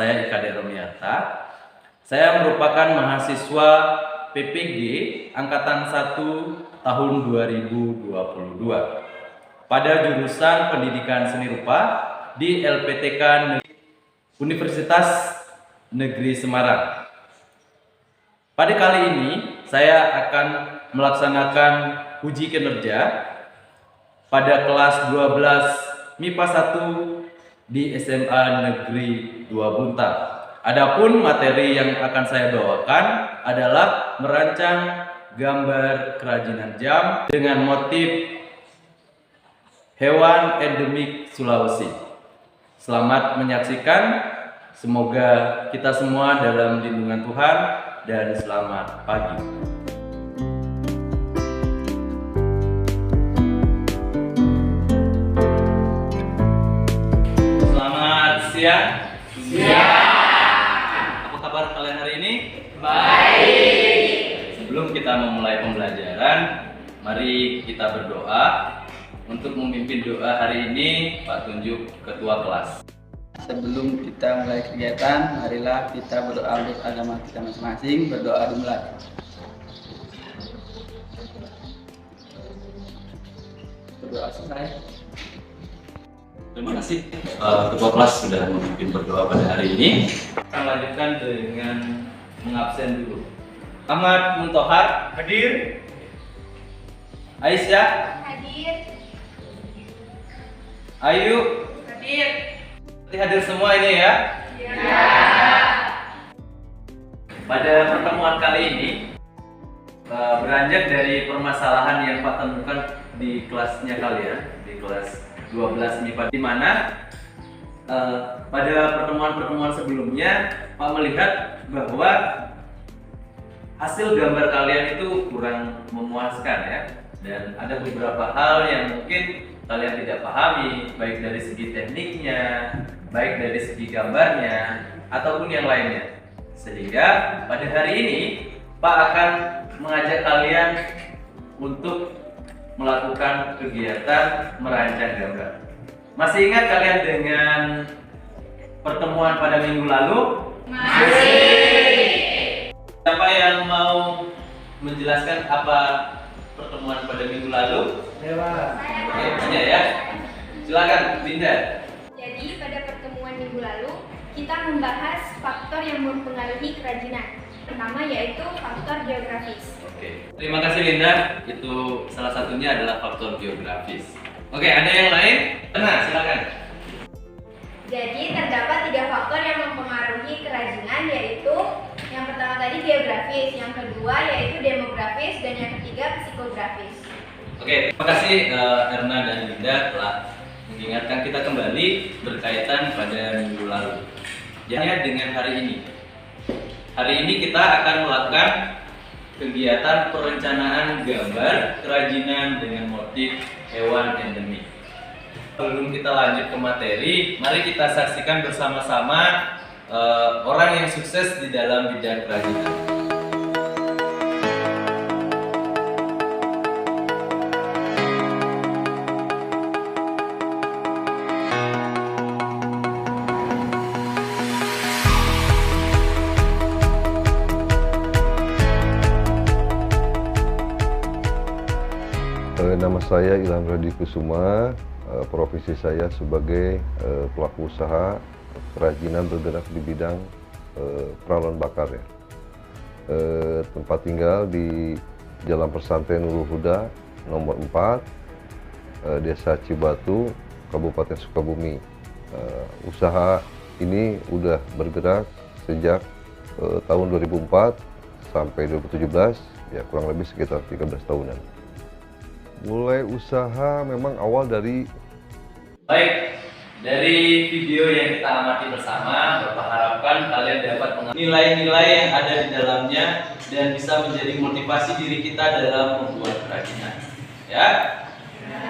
saya Ika Deromiata. Saya merupakan mahasiswa PPG Angkatan 1 tahun 2022 pada jurusan Pendidikan Seni Rupa di LPTK Universitas Negeri Semarang. Pada kali ini saya akan melaksanakan uji kinerja pada kelas 12 MIPA 1 di SMA Negeri 2 Buntar. Adapun materi yang akan saya bawakan adalah merancang gambar kerajinan jam dengan motif hewan endemik Sulawesi. Selamat menyaksikan, semoga kita semua dalam lindungan Tuhan dan selamat pagi. Selamat siang. Apa kabar kalian hari ini? Baik. Sebelum kita memulai pembelajaran, mari kita berdoa. Untuk memimpin doa hari ini, Pak tunjuk ketua kelas. Sebelum kita mulai kegiatan, marilah kita berdoa untuk agama kita masing-masing. Berdoa dimulai. Berdoa selesai. Terima kasih ketua kelas sudah memimpin berdoa pada hari ini. Kita lanjutkan dengan mengabsen dulu. Ahmad Muntohar hadir. Aisyah Hadir. Ayu Hadir. hadir semua ini ya. Ya. Pada pertemuan kali ini beranjak dari permasalahan yang Pak temukan di kelasnya kalian, di kelas 12 MIPA, di mana pada pertemuan-pertemuan sebelumnya Pak melihat bahwa hasil gambar kalian itu kurang memuaskan ya, dan ada beberapa hal yang mungkin kalian tidak pahami, baik dari segi tekniknya, baik dari segi gambarnya, ataupun yang lainnya. Sehingga pada hari ini Pak akan mengajak kalian untuk melakukan kegiatan merancang gambar. Masih ingat kalian dengan pertemuan pada minggu lalu? Masih. Siapa yang mau menjelaskan apa pertemuan pada minggu lalu? Oke, banyak ya. Silakan, Linda. Jadi pada pertemuan minggu lalu kita membahas faktor yang mempengaruhi kerajinan. Pertama yaitu faktor geografis. Oke, terima kasih Linda. Itu salah satunya adalah faktor geografis. Oke, ada yang lain? Nah, silakan. Jadi terdapat 3 faktor yang mempengaruhi kerajinan, yaitu yang pertama tadi geografis, yang kedua yaitu demografis, dan yang ketiga psikografis. Oke, terima kasih Erna dan Linda telah mengingatkan kita kembali berkaitan pada minggu lalu. Jadi dengan hari ini. Hari ini kita akan melakukan kegiatan perencanaan gambar kerajinan dengan motif hewan endemik. Sebelum kita lanjut ke materi, mari kita saksikan bersama-sama orang yang sukses di dalam bidang kerajinan. Nama saya Ilham Radi Kusuma, profesi saya sebagai pelaku usaha kerajinan bergerak di bidang peralon bakar ya. Tempat tinggal di Jalan Persantren Nurul Huda nomor 4, Desa Cibatu, Kabupaten Sukabumi. Usaha ini udah bergerak sejak tahun 2004 sampai 2017, ya kurang lebih sekitar 13 tahunan. Mulai usaha memang awal dari... Baik, dari video yang kita amati bersama, Bapak harapkan kalian dapat mengambil nilai-nilai yang ada di dalamnya dan bisa menjadi motivasi diri kita dalam membuat kerajinan. Ya?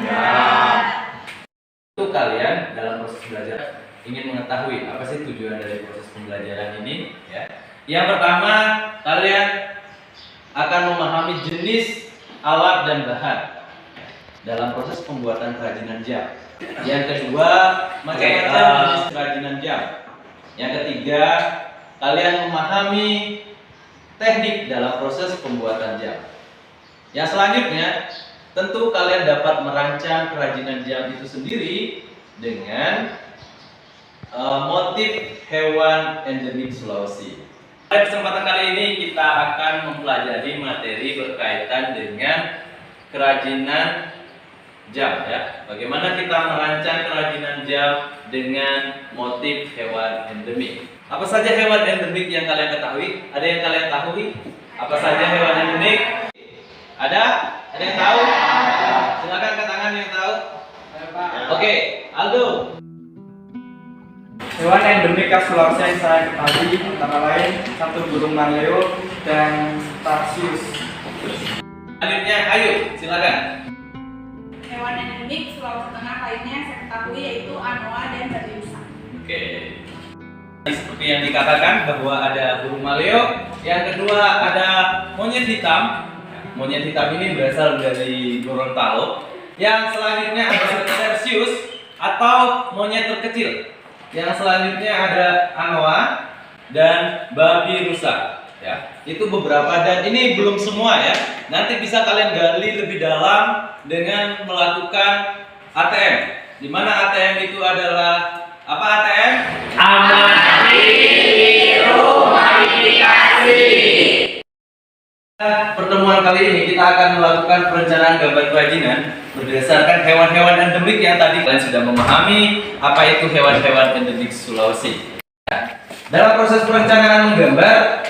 Ya. Itu kalian dalam proses belajar ingin mengetahui apa sih tujuan dari proses pembelajaran ini? Ya. Yang pertama, kalian akan memahami jenis alat dan bahan dalam proses pembuatan kerajinan jam. Yang kedua, macam-macam jenis kerajinan jam. Yang ketiga, kalian memahami teknik dalam proses pembuatan jam. Yang selanjutnya, tentu kalian dapat merancang kerajinan jam itu sendiri dengan motif hewan endemik Sulawesi. Pada kesempatan kali ini kita akan mempelajari materi berkaitan dengan kerajinan jam ya. Bagaimana kita merancang kerajinan jam dengan motif hewan endemik. Apa saja hewan endemik yang kalian ketahui? Ada yang kalian tahu? Apa saja hewan endemik? Ada? Ada yang tahu? Silakan angkat tangan yang tahu. Oke, Aldo. Hewan endemik khas Sulawesi yang saya ketahui antara lain satu burung maleo dan tarsius. Selanjutnya, ayo, silakan. Hewan endemik Sulawesi Tengah lainnya yang saya ketahui yaitu anoa dan babirusa. Oke. Seperti yang dikatakan bahwa ada burung maleo, yang kedua ada monyet hitam. Monyet hitam ini berasal dari Gorontalo. Yang selanjutnya ada tarsius atau monyet terkecil. Yang selanjutnya ada anoa dan babirusa. Ya, itu beberapa dan ini belum semua ya. Nanti bisa kalian gali lebih dalam dengan melakukan ATM. Di mana ATM itu adalah apa ATM? Amati, tiru, modifikasi. Pertemuan kali ini kita akan melakukan perencanaan gambar kerajinan berdasarkan hewan-hewan endemik yang tadi kalian sudah memahami apa itu hewan-hewan endemik Sulawesi. Dalam proses perencanaan menggambar,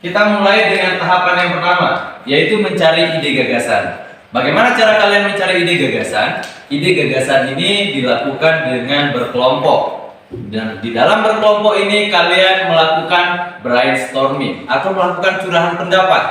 kita mulai dengan tahapan yang pertama, yaitu mencari ide gagasan. Bagaimana cara kalian mencari ide gagasan? Ide gagasan ini dilakukan dengan berkelompok. Dan di dalam berkelompok ini kalian melakukan brainstorming atau melakukan curahan pendapat.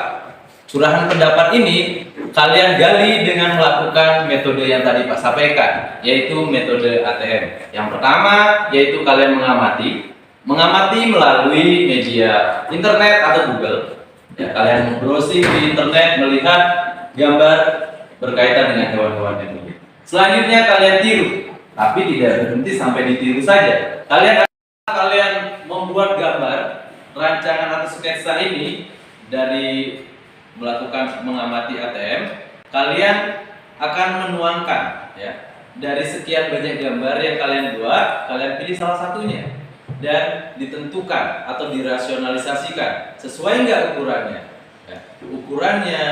Curahan pendapat ini kalian gali dengan melakukan metode yang tadi Pak sampaikan, yaitu metode ATM. Yang pertama yaitu kalian mengamati melalui media internet atau Google. Ya, kalian browsing di internet melihat gambar berkaitan dengan hewan-hewan endemik. Selanjutnya kalian tiru, tapi tidak berhenti sampai ditiru saja. Kalian membuat gambar rancangan atau sketsa ini dari melakukan mengamati ATM, kalian akan menuangkan ya dari sekian banyak gambar yang kalian buat, kalian pilih salah satunya dan ditentukan atau dirasionalisasikan sesuai nggak ukurannya, ya, ukurannya,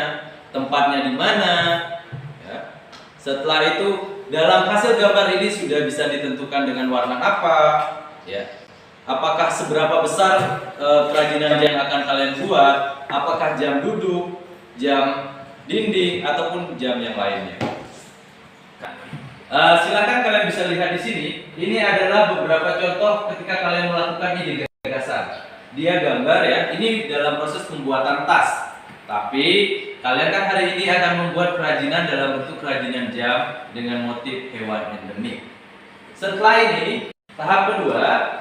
tempatnya di mana. Ya. Setelah itu dalam hasil gambar ini sudah bisa ditentukan dengan warna apa, ya. Apakah seberapa besar kerajinan yang akan kalian buat? Apakah jam duduk, jam dinding, ataupun jam yang lainnya? Silakan kalian bisa lihat di sini. Ini adalah beberapa contoh ketika kalian melakukan ide gagasan. Dia gambar ya. Ini dalam proses pembuatan tas. Tapi kalian kan hari ini akan membuat kerajinan dalam bentuk kerajinan jam dengan motif hewan endemik. Setelah ini tahap kedua,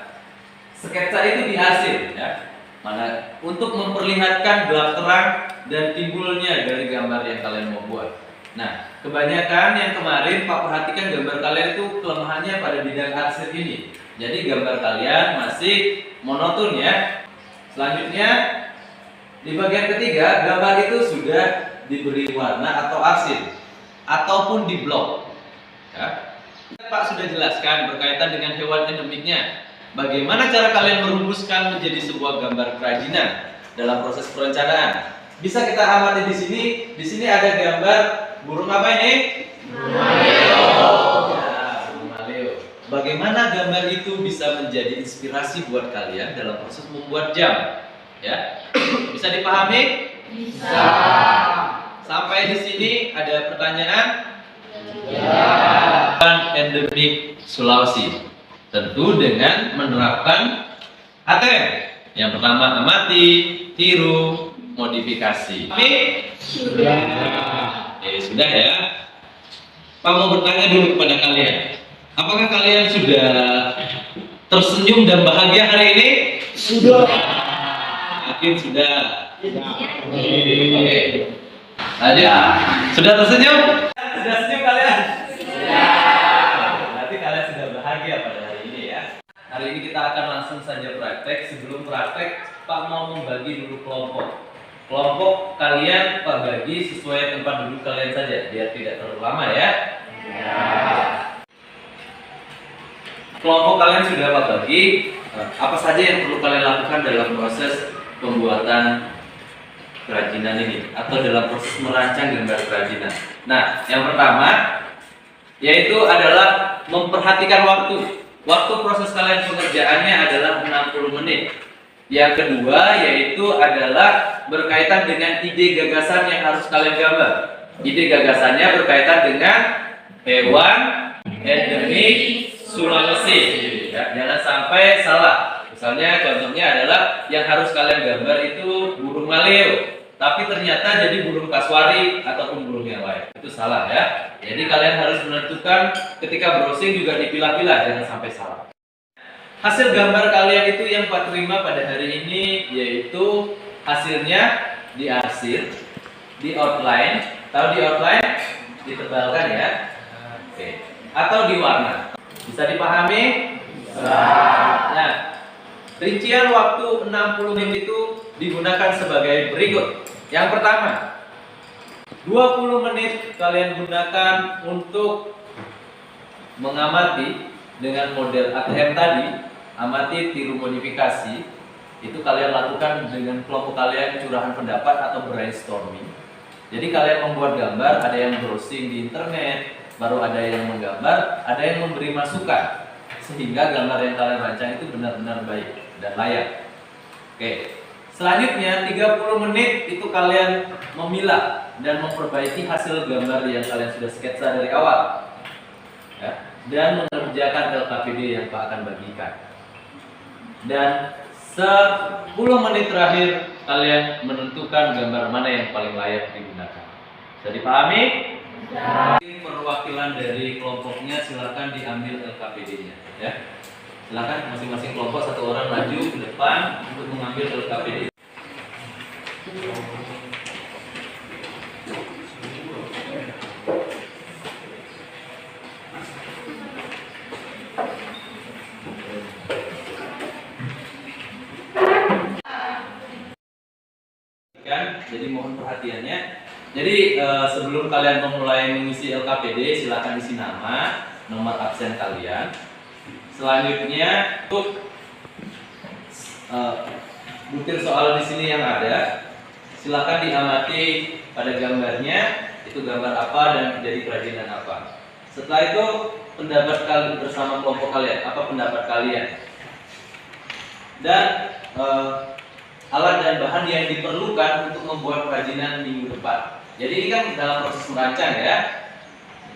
sketsa itu dihasil ya. Mana untuk memperlihatkan gelap terang dan timbulnya dari gambar yang kalian mau buat. Nah, kebanyakan yang kemarin Pak perhatikan gambar kalian itu kelemahannya pada bidang arsip ini. Jadi gambar kalian masih monoton ya. Selanjutnya di bagian ketiga, gambar itu sudah diberi warna atau arsip ataupun di blok. Ya. Pak sudah jelaskan berkaitan dengan hewan endemiknya. Bagaimana cara kalian merumuskan menjadi sebuah gambar kerajinan dalam proses perencanaan? Bisa kita amati di sini. Di sini ada gambar burung apa ini? Maleo. Ya, burung maleo. Bagaimana gambar itu bisa menjadi inspirasi buat kalian dalam proses membuat jam? Ya, bisa dipahami? Bisa. Sampai di sini ada pertanyaan? Ya. Endemik Sulawesi. Tentu dengan menerapkan ATM. Yang pertama amati, tiru, modifikasi. Tapi sudah. Sudah ya. Pak mau bertanya dulu kepada kalian. Apakah kalian sudah tersenyum dan bahagia hari ini? Sudah. Yakin sudah. Oke. Lanjut. Sudah tersenyum? Sudah senyum kalian? Sudah. Berarti kalian sudah bahagia pada hari ini ya. Hari ini kita akan langsung saja praktek. Sebelum praktek, Pak mau membagi dulu kelompok. Kelompok kalian Pak bagi sesuai tempat duduk kalian saja, biar tidak terlalu lama ya. Kelompok kalian sudah Pak bagi. Apa saja yang perlu kalian lakukan dalam proses pembuatan kerajinan ini atau dalam proses merancang gambar kerajinan. Nah, yang pertama yaitu adalah memperhatikan waktu. Waktu proses kalian pengerjaannya adalah 60 menit. Yang kedua yaitu adalah berkaitan dengan ide gagasan yang harus kalian gambar. Ide gagasannya berkaitan dengan hewan endemik Sulawesi. Ya, jangan sampai salah. Misalnya contohnya adalah yang harus kalian gambar itu burung maleo, tapi ternyata jadi burung kasuari ataupun burung yang lain. Itu salah ya. Jadi kalian harus menentukan ketika browsing juga dipilah-pilah, jangan sampai salah. Hasil gambar kalian itu yang Pak terima pada hari ini yaitu hasilnya diarsir, di outline. Tahu di outline? Ditebalkan ya. Oke. Atau diwarna. Bisa dipahami? Nah, rincian waktu 60 menit itu digunakan sebagai berikut. Yang pertama, 20 menit kalian gunakan untuk mengamati dengan model ATM tadi, amati, tiru, modifikasi. Itu kalian lakukan dengan kelompok kalian curahan pendapat atau brainstorming. Jadi kalian membuat gambar, ada yang browsing di internet, baru ada yang menggambar, ada yang memberi masukan, sehingga gambar yang kalian rancang itu benar-benar baik dan layak. Oke. Selanjutnya 30 menit itu kalian memilah dan memperbaiki hasil gambar yang kalian sudah sketsa dari awal, ya, dan mengerjakan LKPD yang Pak akan bagikan. Dan 10 menit terakhir kalian menentukan gambar mana yang paling layak digunakan. Bisa dipahami? Perwakilan dari kelompoknya silakan diambil LKPD-nya, ya. Silakan masing-masing kelompok satu orang maju ke depan untuk mengambil LKPD. Jadi mohon perhatiannya. Jadi sebelum kalian memulai mengisi LKPD, silakan isi nama, nomor absen kalian. Selanjutnya untuk butir soal di sini yang ada, silakan diamati pada gambarnya, itu gambar apa dan jadi kerajinan apa. Setelah itu pendapat kalian bersama kelompok kalian, apa pendapat kalian? Dan alat dan bahan yang diperlukan untuk membuat kerajinan minggu depan. Jadi ini kan dalam proses merancang ya.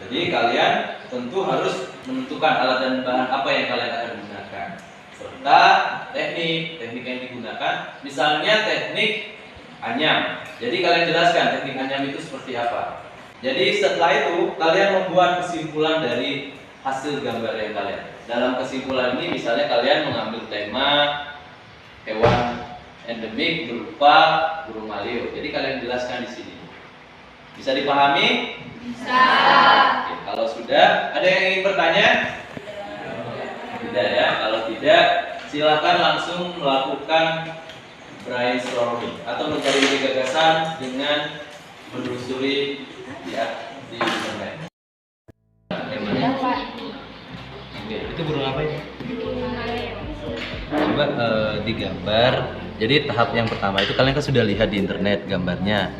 Jadi kalian tentu harus menentukan alat dan bahan apa yang kalian akan gunakan, serta teknik yang digunakan. Misalnya teknik anyam. Jadi kalian jelaskan teknik anyam itu seperti apa. Jadi setelah itu kalian membuat kesimpulan dari hasil gambar yang kalian. Dalam kesimpulan ini misalnya kalian mengambil tema hewan endemik berupa burung maleo. Jadi kalian jelaskan di sini. Bisa dipahami? Bisa. Oke, kalau sudah, ada yang ingin bertanya? Tidak ya. Kalau tidak, silakan langsung melakukan brainstorming atau mencari ide gagasan dengan menelusuri di internet. Oke, itu burung apa ya? Coba digambar. Jadi tahap yang pertama itu kalian kan sudah lihat di internet gambarnya.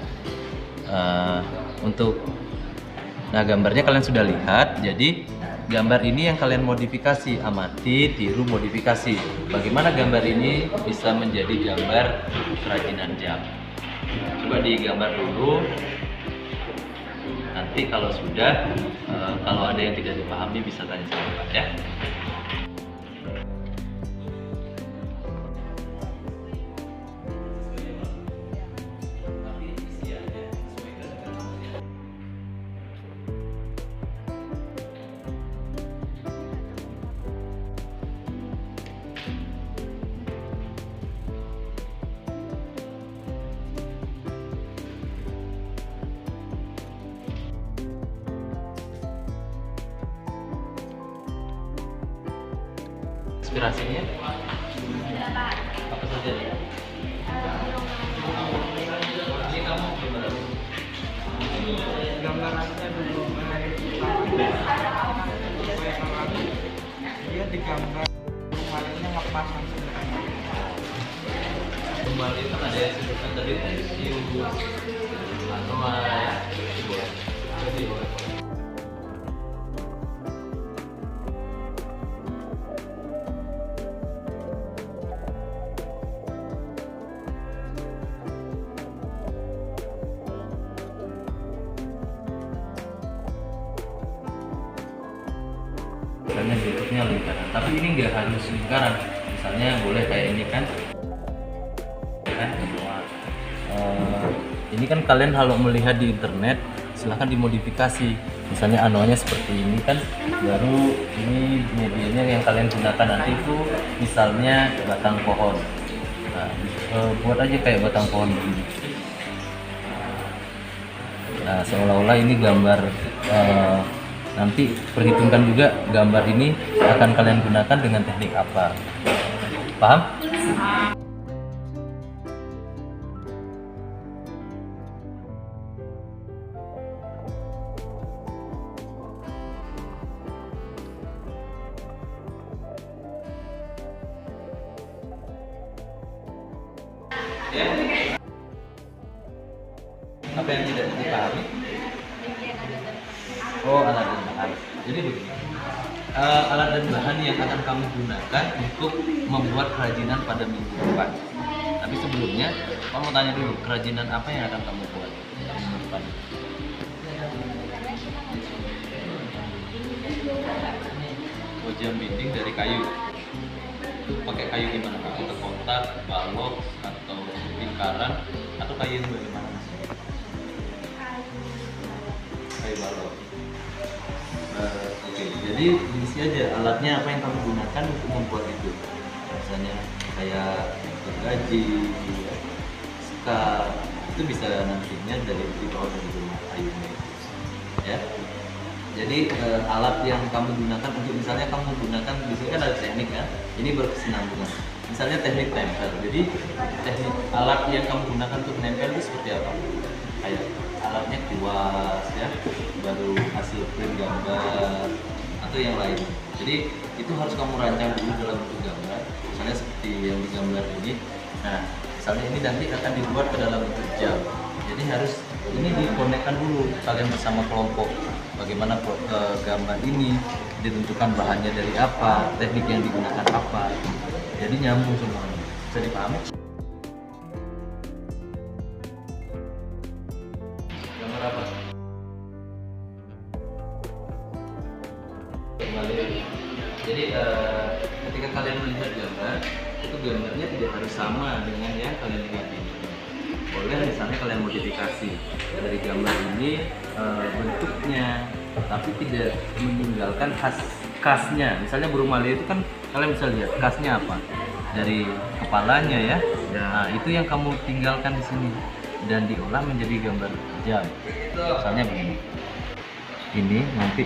Nah gambarnya kalian sudah lihat. Jadi gambar ini yang kalian modifikasi, amati, tiru, modifikasi. Bagaimana gambar ini bisa menjadi gambar kerajinan jam? Coba digambar dulu. Nanti kalau sudah, kalau ada yang tidak dipahami bisa tanya sama Pak ya. Inspirasinya Apa saja nih? Ini kamu gimana? Gambarannya belum dia digambar kemarinnya lepas langsung. Kembali kan ada yang disebutkan tadi Tensius, Anoa ya. Jadi boleh. Misalnya bentuknya lingkaran, tapi ini nggak harus lingkaran. Misalnya boleh kayak ini kan semua. Ini kan kalian kalau melihat di internet silahkan dimodifikasi. Misalnya anuanya seperti ini kan, baru ini medianya yang kalian gunakan nanti itu misalnya batang pohon. Nah, buat aja kayak batang pohon begini. Nah, seolah-olah ini gambar. Nanti perhitungkan juga gambar ini akan kalian gunakan dengan teknik apa. Paham? Ya. Apa yang tidak dipahami? Oh, alat dan bahan. Jadi begini, alat dan bahan yang akan kamu gunakan untuk membuat kerajinan pada minggu depan. Tapi sebelumnya, kamu mau tanya dulu, kerajinan apa yang akan kamu buat minggu depan? Oh, jam dinding dari kayu. Itu pakai kayu gimana? Pakai kotak, balok, atau lingkaran, atau kayu yang bagaimana? Kayu balok. Oke, jadi isi aja alatnya apa yang kamu gunakan untuk membuat itu. Misalnya kayak gergaji, sekar, itu bisa nantinya dari bawah dari rumah kayunya itu. Ya. Jadi alat yang kamu gunakan untuk misalnya kamu gunakan di sini kan ada teknik ya. Ini berkesinambungan. Misalnya teknik tempel. Jadi teknik alat yang kamu gunakan untuk nempel itu seperti apa? Kayak alatnya kuas ya, baru hasil print gambar atau yang lain. Jadi itu harus kamu rancang dulu dalam bentuk gambar. Misalnya seperti yang digambar ini. Nah, misalnya ini nanti akan dibuat ke dalam bentuk jam. Jadi harus ini dikonekkan dulu kalian bersama kelompok. Bagaimana gambar ini ditentukan bahannya dari apa, teknik yang digunakan apa. Jadi nyambung semuanya. Bisa dipahami? Gambar apa? Kembali. Jadi ketika kalian melihat gambar, itu gambarnya tidak harus sama dengan yang kalian lihat ini. Boleh misalnya kalian modifikasi dari gambar ini bentuknya, tapi tidak meninggalkan khasnya. Misalnya burung maleo itu kan kalian bisa lihat khasnya apa dari kepalanya ya. Nah itu yang kamu tinggalkan di sini dan diolah menjadi gambar jam. Misalnya begini. Ini nanti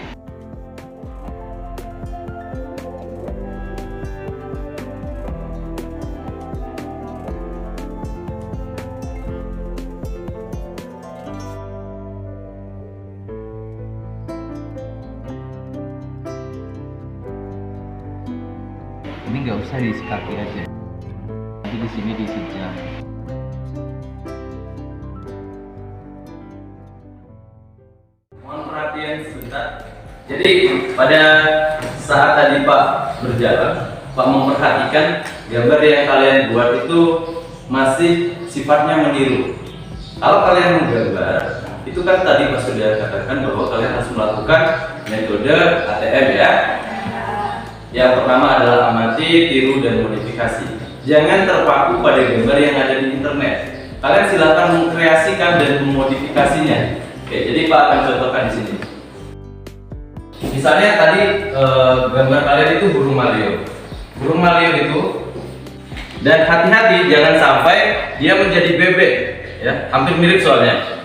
ini nggak usah diisi kaki aja, nanti di sini diisi jam. Mohon perhatian sebentar. Jadi pada saat tadi Pak berjalan, Pak memperhatikan gambar yang kalian buat itu masih sifatnya meniru. Kalau kalian menggambar, itu kan tadi Pak sudah katakan bahwa kalian harus melakukan metode ATM ya. Yang pertama adalah amati, tiru, dan modifikasi. Jangan terpaku pada gambar yang ada di internet. Kalian silakan mengkreasikan dan memodifikasinya. Oke, jadi Pak akan contohkan di sini. Misalnya tadi gambar kalian itu burung maleo. Burung maleo itu, dan hati-hati jangan sampai dia menjadi bebek, ya, hampir mirip soalnya.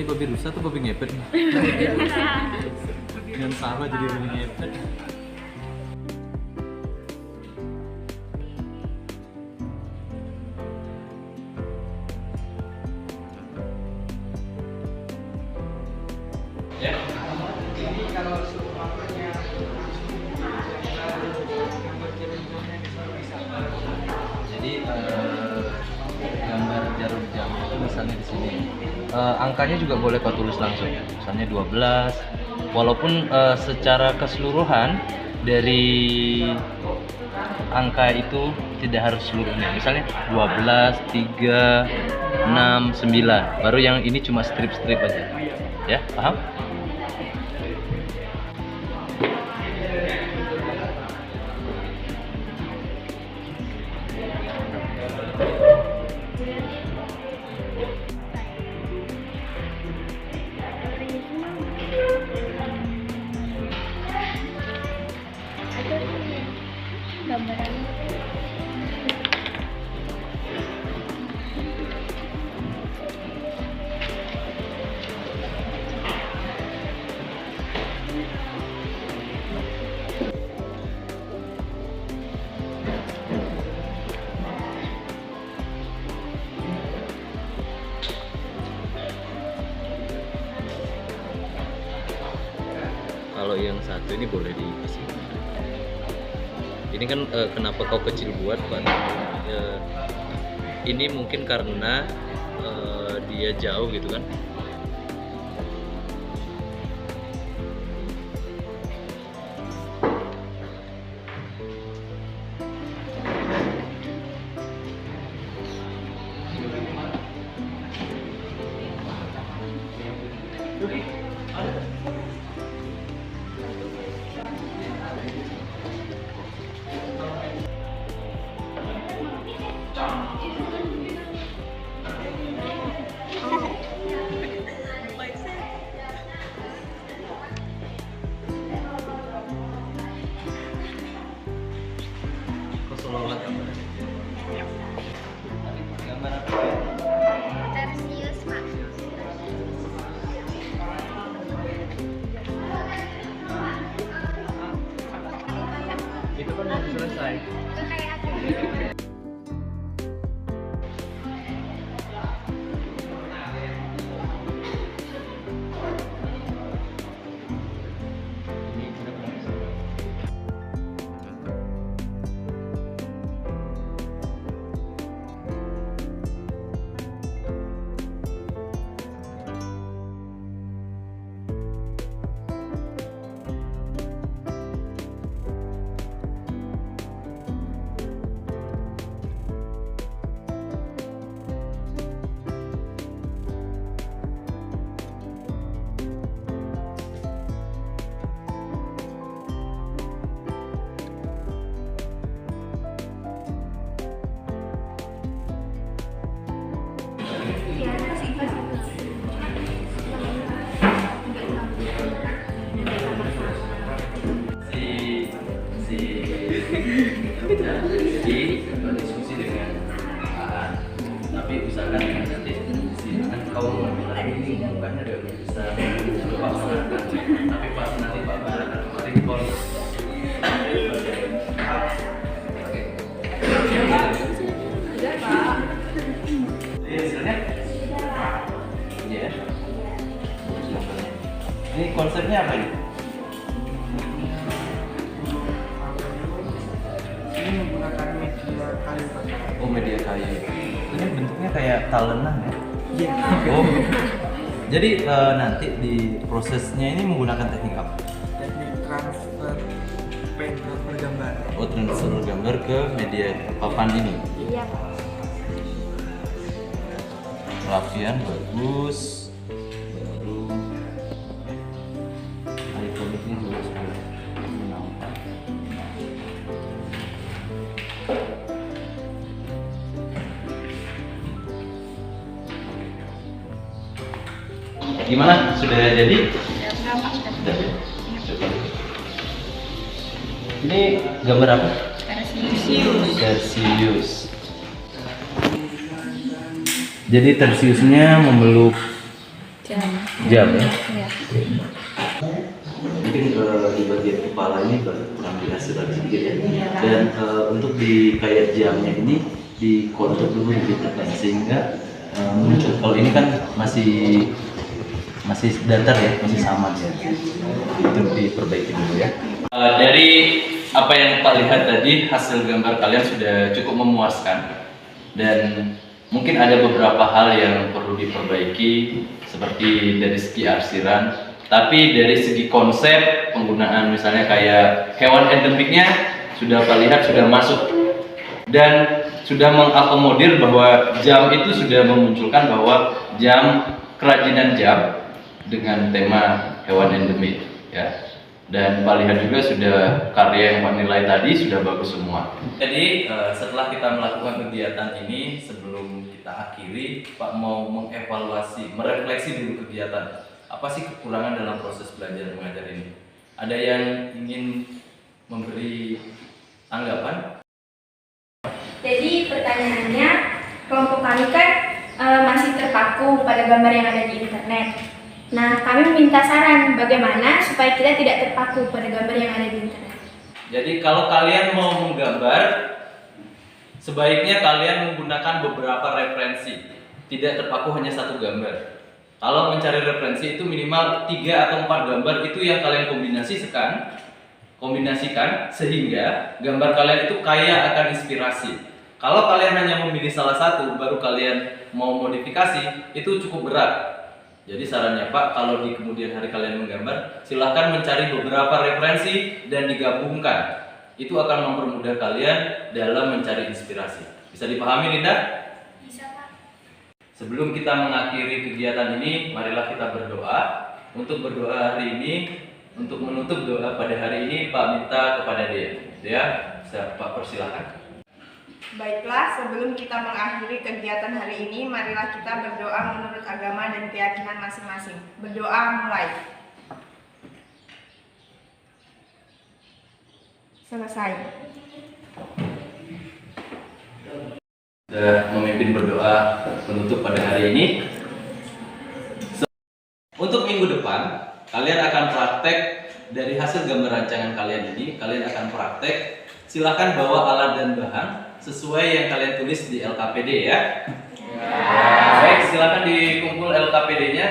Ini babi rusa atau babi ngepet? Yang salah jadi babi ngepet. Ya. Ini kalau seumpamanya Jadi gambar jarum jam itu misalnya di sini angkanya juga boleh kau tulis langsung, misalnya 12. Walaupun secara keseluruhan dari angka itu tidak harus seluruhnya. Misalnya 12, 3, 6, 9. Baru yang ini cuma strip-strip aja. Ya, paham? Kalau yang satu ini boleh dikasih. Ini kan kenapa kau kecil buat, Pak? Ini mungkin karena dia jauh gitu kan. Gambar apa? Tarsius, Pak. Itu kan udah selesai. Itu kayak ada. Diskusi dengan tapi usahakan dengan nanti kan kau bilang ini bukannya udah bisa lupa makan, tapi pas nanti Pak Bara akan kemarin call. Hasilnya? Iya. Ini konsepnya apa ini? ini menggunakan media kayu, Pak. Oh, media kayu. Ini bentuknya kayak talenan ya? Iya. Oh. Jadi nanti di prosesnya ini menggunakan teknik apa? Teknik transfer gambar. Oh, transfer gambar ke media papan ini. Iya, Pak. Perapian bagus. Baru ikoniknya juga sudah menampak. Gimana? Sudah jadi? Sudah. Ini gambar apa? Tarsius. Jadi tarsiusnya memeluk jam ya. Iya. Mungkin di bagian kepala ini kurang dihasilkan sedikit ya. Dan untuk di kayak jamnya ini dikontur dulu ditekan sehingga muncul. Kalau ini kan masih datar ya, masih sama ya. Itu diperbaiki dulu ya. Dari apa yang Pak lihat tadi, hasil gambar kalian sudah cukup memuaskan dan mungkin ada beberapa hal yang perlu diperbaiki seperti dari segi arsiran, tapi dari segi konsep penggunaan misalnya kayak hewan endemiknya sudah Pak lihat sudah masuk dan sudah mengakomodir bahwa jam itu sudah memunculkan bahwa jam kerajinan jam dengan tema hewan endemik ya. Dan Pak lihat juga sudah karya yang Pak nilai tadi sudah bagus semua. Jadi setelah kita melakukan kegiatan ini, sebelum kita akhiri, Pak mau mengevaluasi, merefleksi dulu kegiatan. Apa sih kekurangan dalam proses belajar mengajar ini? Ada yang ingin memberi tanggapan? Jadi pertanyaannya, kelompok kami kan masih terpaku pada gambar yang ada di internet. Nah, kami meminta saran bagaimana supaya kita tidak terpaku pada gambar yang ada di internet. Jadi kalau kalian mau menggambar, sebaiknya kalian menggunakan beberapa referensi, tidak terpaku hanya satu gambar. Kalau mencari referensi itu minimal 3 atau 4 gambar itu yang kalian kombinasikan sehingga gambar kalian itu kaya akan inspirasi. Kalau kalian hanya memilih salah satu baru kalian mau modifikasi, itu cukup berat. Jadi sarannya Pak, kalau di kemudian hari kalian menggambar, silahkan mencari beberapa referensi dan digabungkan. Itu akan mempermudah kalian dalam mencari inspirasi. Bisa dipahami, Linda? Bisa, Pak. Sebelum kita mengakhiri kegiatan ini, marilah kita berdoa. Untuk berdoa hari ini, untuk menutup doa pada hari ini, Pak minta kepada Dea, Pak persilahkan. Baiklah, sebelum kita mengakhiri kegiatan hari ini, marilah kita berdoa menurut agama dan keyakinan masing-masing. Berdoa mulai. Selesai. Sudah memimpin berdoa penutup pada hari ini. Untuk minggu depan, kalian akan praktek dari hasil gambar rancangan kalian ini. Kalian akan praktek. Silakan bawa alat dan bahan sesuai yang kalian tulis di LKPD ya. Baik, silakan dikumpul LKPD-nya.